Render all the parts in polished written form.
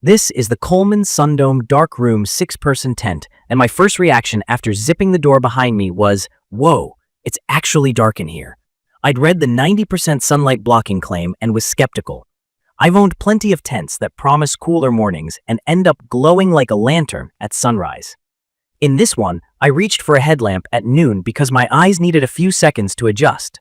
This is the Coleman Sundome Dark Room 6-person tent, and my first reaction after zipping the door behind me was, whoa, it's actually dark in here. I'd read the 90% sunlight blocking claim and was skeptical. I've owned plenty of tents that promise cooler mornings and end up glowing like a lantern at sunrise. In this one, I reached for a headlamp at noon because my eyes needed a few seconds to adjust.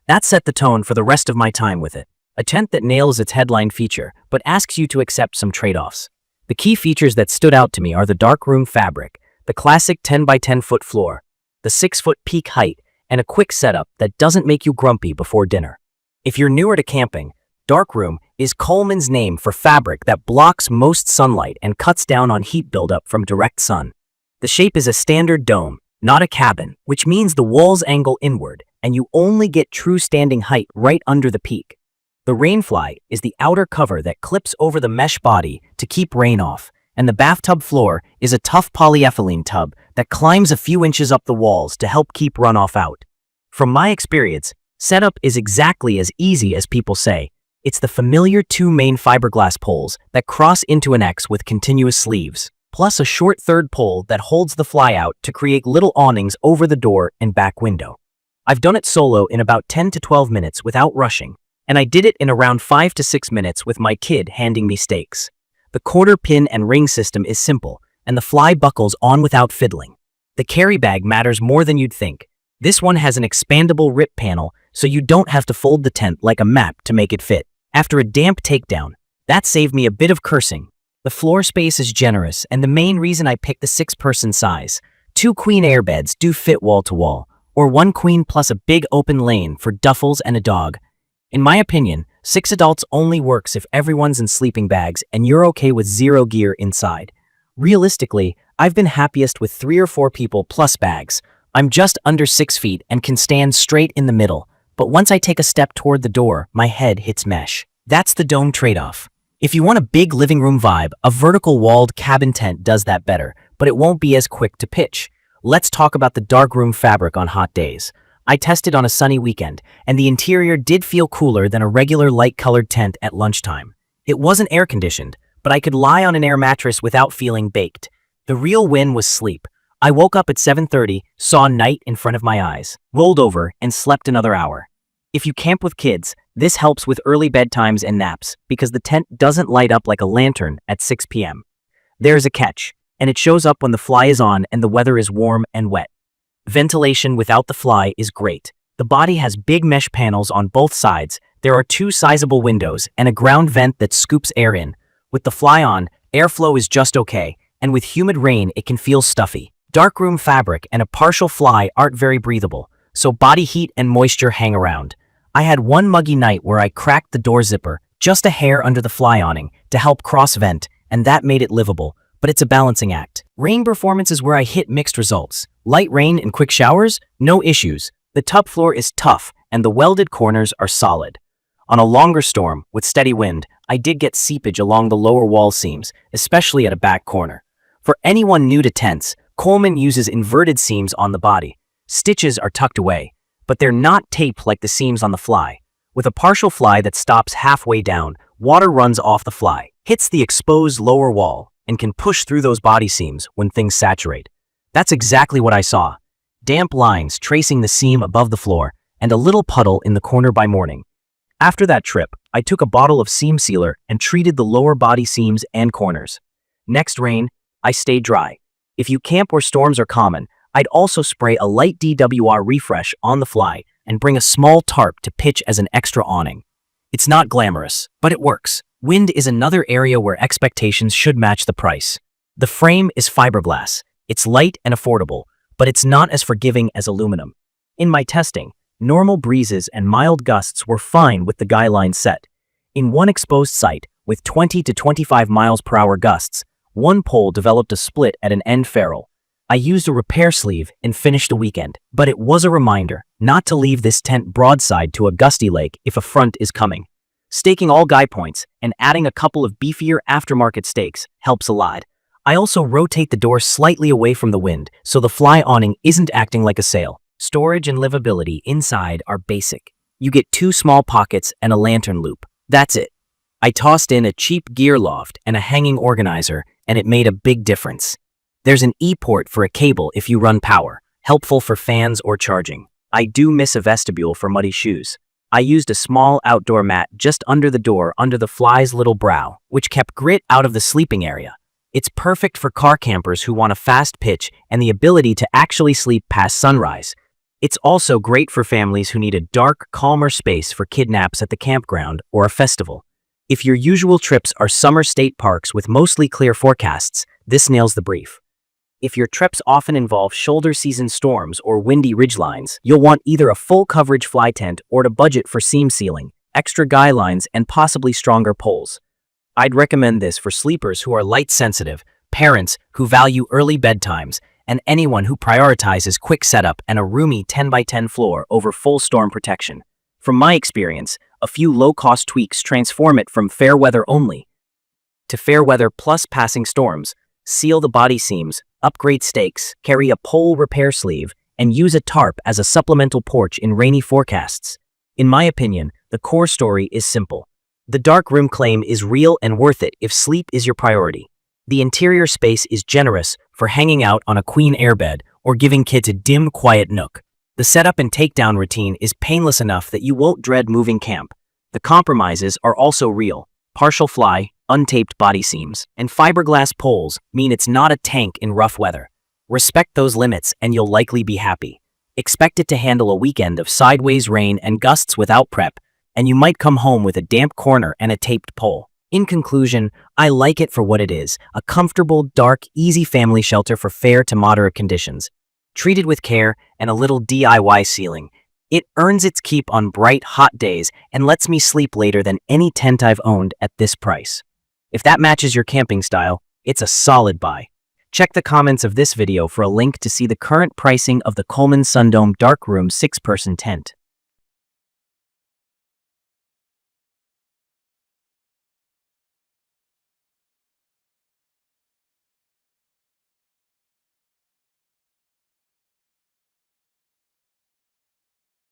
That set the tone for the rest of my time with it. A tent that nails its headline feature, but asks you to accept some trade-offs. The key features that stood out to me are the dark room fabric, the classic 10 by 10 foot floor, the 6-foot peak height, and a quick setup that doesn't make you grumpy before dinner. If you're newer to camping, dark room is Coleman's name for fabric that blocks most sunlight and cuts down on heat buildup from direct sun. The shape is a standard dome, not a cabin, which means the walls angle inward, and you only get true standing height right under the peak. The Rainfly is the outer cover that clips over the mesh body to keep rain off, and the bathtub floor is a tough polyethylene tub that climbs a few inches up the walls to help keep runoff out. From my experience, setup is exactly as easy as people say. It's the familiar 2 main fiberglass poles that cross into an X with continuous sleeves, plus a short third pole that holds the fly out to create little awnings over the door and back window. I've done it solo in about 10 to 12 minutes without rushing, and I did it in around 5 to 6 minutes with my kid handing me stakes. The quarter pin and ring system is simple, and the fly buckles on without fiddling. The carry bag matters more than you'd think. This one has an expandable rip panel, so you don't have to fold the tent like a map to make it fit. After a damp takedown, that saved me a bit of cursing. The floor space is generous, and the main reason I picked the 6-person size. 2 queen air beds do fit wall to wall, or 1 queen plus a big open lane for duffels and a dog. In my opinion, 6 adults only works if everyone's in sleeping bags and you're okay with 0 gear inside. Realistically, I've been happiest with 3 or 4 people plus bags. I'm just under 6 feet and can stand straight in the middle, but once I take a step toward the door, my head hits mesh. That's the dome trade-off. If you want a big living room vibe, a vertical walled cabin tent does that better, but it won't be as quick to pitch. Let's talk about the dark room fabric on hot days. I tested on a sunny weekend, and the interior did feel cooler than a regular light-colored tent at lunchtime. It wasn't air-conditioned, but I could lie on an air mattress without feeling baked. The real win was sleep. I woke up at 7:30, saw night in front of my eyes, rolled over, and slept another hour. If you camp with kids, this helps with early bedtimes and naps because the tent doesn't light up like a lantern at 6 p.m. There's a catch, and it shows up when the fly is on and the weather is warm and wet. Ventilation without the fly is great. The body has big mesh panels on both sides. There are 2 sizable windows and a ground vent that scoops air in. With the fly on, airflow is just okay, and with humid rain it can feel stuffy. Darkroom fabric and a partial fly aren't very breathable, so body heat and moisture hang around. I had one muggy night where I cracked the door zipper, just a hair under the fly awning, to help cross-vent, and that made it livable. But it's a balancing act. Rain performance is where I hit mixed results. Light rain and quick showers? No issues. The tub floor is tough, and the welded corners are solid. On a longer storm, with steady wind, I did get seepage along the lower wall seams, especially at a back corner. For anyone new to tents, Coleman uses inverted seams on the body. Stitches are tucked away, but they're not taped like the seams on the fly. With a partial fly that stops halfway down, water runs off the fly, hits the exposed lower wall, and can push through those body seams when things saturate. That's exactly what I saw. Damp lines tracing the seam above the floor, and a little puddle in the corner by morning. After that trip, I took a bottle of seam sealer and treated the lower body seams and corners. Next rain, I stayed dry. If you camp where storms are common, I'd also spray a light DWR refresh on the fly and bring a small tarp to pitch as an extra awning. It's not glamorous, but it works. Wind is another area where expectations should match the price. The frame is fiberglass. It's light and affordable, but it's not as forgiving as aluminum. In my testing, normal breezes and mild gusts were fine with the guy line set. In one exposed site, with 20 to 25 miles per hour gusts, one pole developed a split at an end ferrule. I used a repair sleeve and finished the weekend, but it was a reminder not to leave this tent broadside to a gusty lake if a front is coming. Staking all guy points and adding a couple of beefier aftermarket stakes helps a lot. I also rotate the door slightly away from the wind so the fly awning isn't acting like a sail. Storage and livability inside are basic. You get 2 small pockets and a lantern loop. That's it. I tossed in a cheap gear loft and a hanging organizer, and it made a big difference. There's an E-port for a cable if you run power, helpful for fans or charging. I do miss a vestibule for muddy shoes. I used a small outdoor mat just under the door under the fly's little brow, which kept grit out of the sleeping area. It's perfect for car campers who want a fast pitch and the ability to actually sleep past sunrise. It's also great for families who need a dark, calmer space for kidnaps at the campground or a festival. If your usual trips are summer state parks with mostly clear forecasts, this nails the brief. If your trips often involve shoulder season storms or windy ridgelines, you'll want either a full coverage fly tent or to budget for seam sealing, extra guy lines, and possibly stronger poles. I'd recommend this for sleepers who are light sensitive, parents who value early bedtimes, and anyone who prioritizes quick setup and a roomy 10x10 floor over full storm protection. From my experience, a few low-cost tweaks transform it from fair weather only to fair weather plus passing storms. Seal the body seams, upgrade stakes, carry a pole repair sleeve, and use a tarp as a supplemental porch in rainy forecasts. In my opinion, the core story is simple. The dark room claim is real and worth it if sleep is your priority. The interior space is generous for hanging out on a queen airbed or giving kids a dim, quiet nook. The setup and takedown routine is painless enough that you won't dread moving camp. The compromises are also real. Partial fly, untaped body seams, and fiberglass poles mean it's not a tank in rough weather. Respect those limits and you'll likely be happy. Expect it to handle a weekend of sideways rain and gusts without prep, and you might come home with a damp corner and a taped pole. In conclusion, I like it for what it is, a comfortable, dark, easy family shelter for fair to moderate conditions. Treated with care and a little DIY sealing, it earns its keep on bright, hot days and lets me sleep later than any tent I've owned at this price. If that matches your camping style, it's a solid buy. Check the comments of this video for a link to see the current pricing of the Coleman Sundome Dark Room 6-person tent.